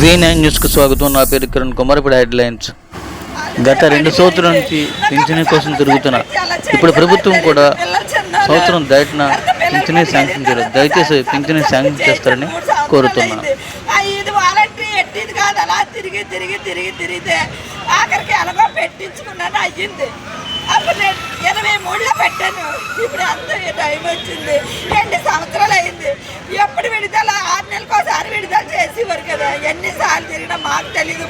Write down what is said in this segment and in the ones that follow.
V9 న్యూస్కు స్వాగతం. నా పేరు కిరణ్ కుమార్. ఇప్పుడు హెడ్లైన్స్. గత 2 సంవత్సరాల నుంచి పింఛనీ కోసం తిరుగుతున్నా. ఇప్పుడు ప్రభుత్వం కూడా సంవత్సరం దాటిన పింఛనీ శాంక్షన్ చేయలేదు. దయచేసి పింఛనీ శాంక్షన్ చేస్తారని కోరుతున్నా. ఆఖరికి ఎలాగో పెట్టించుకున్నాను అయ్యింది. అప్పుడు నేను 83లో పెట్టాను. ఇప్పుడు అంత టైం వచ్చింది. 2 సంవత్సరాలు అయింది. ఎప్పుడు విడుదల 6 నెలలకోసారి విడుదల చేసేవారు కదా. ఎన్నిసార్లు తిరిగినా మాకు తెలీదు.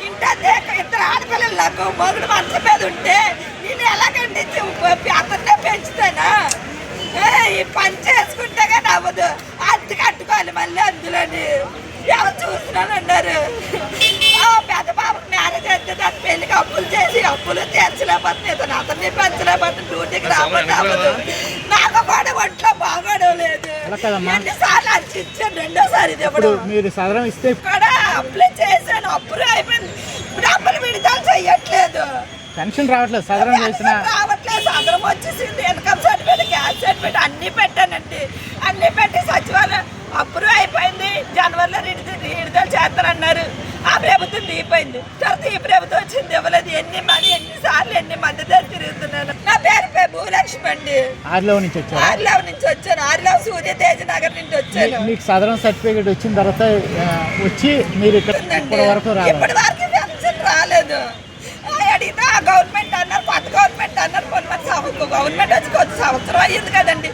ఇంటే 2 ఆడపిల్లలు నాకు మొగుడు మంచం మీద ఉంటే నేను ఎలాగండి అతన్నే పెంచుతానా? ఈ పని చేసుకుంటే కానీ అవ్వదు. అద్దె కట్టుకోవాలి మళ్ళీ అందులోని. ఎవరు చూస్తున్నాను అన్నారు. పెద్ద బాబుకి మ్యారేజ్ అయితే దాని పెళ్లికి అప్పులు చేసి అప్పులు తీర్చలేకపోతుంది. అతన్ని పెంచలేకపోతుంది. డ్యూటీకి రాకపోతే అవ్వదు. నాకు కూడా ఒంట్లో బాగోడలేదు. ఎన్నిసార్లు అర్చించాను. రెండోసారి కూడా అప్లై చేశాను. అప్పులు అయిపోయింది. డబ్బులు విడుదల చెయ్యట్లేదు. పెన్షన్ రావట్లేదు. రావట్లేదు. సదరం వచ్చేసింది. ఇన్కమ్ సర్టిఫికేట్, గ్యాస్ సర్టిఫికేట్ అన్నీ పెట్టానండి. అన్నీ పెట్టి సచివాలయం అప్రూవ్ అయిపోయింది. జనవరిలో విడుదల చేస్తారన్నారు. ఆ ప్రభుత్వం దిగిపోయింది. తర్వాత ఈ ప్రభుత్వం వచ్చింది, ఇవ్వలేదు. ఎన్నిసార్లు ఎన్ని మంది దగ్గర తిరుగుతున్నాను. నా పేరు భూలక్ష్మి అండి. ఆర్లవ్ నుంచి వచ్చాను. ఆర్లవ్ సూర్య తేజ్ నగర్ నుంచి వచ్చాను. మీకు సదరం సర్టిఫికేట్ వచ్చిన తర్వాత వచ్చి మీరు ఇప్పటి వరకు పెన్షన్ రాలేదు. అడిగితే ఆ గవర్నమెంట్ అన్నారు, కొత్త గవర్నమెంట్ అన్నారు. గవర్నమెంట్ వచ్చి కొద్ది సంవత్సరం అయ్యింది కదండి.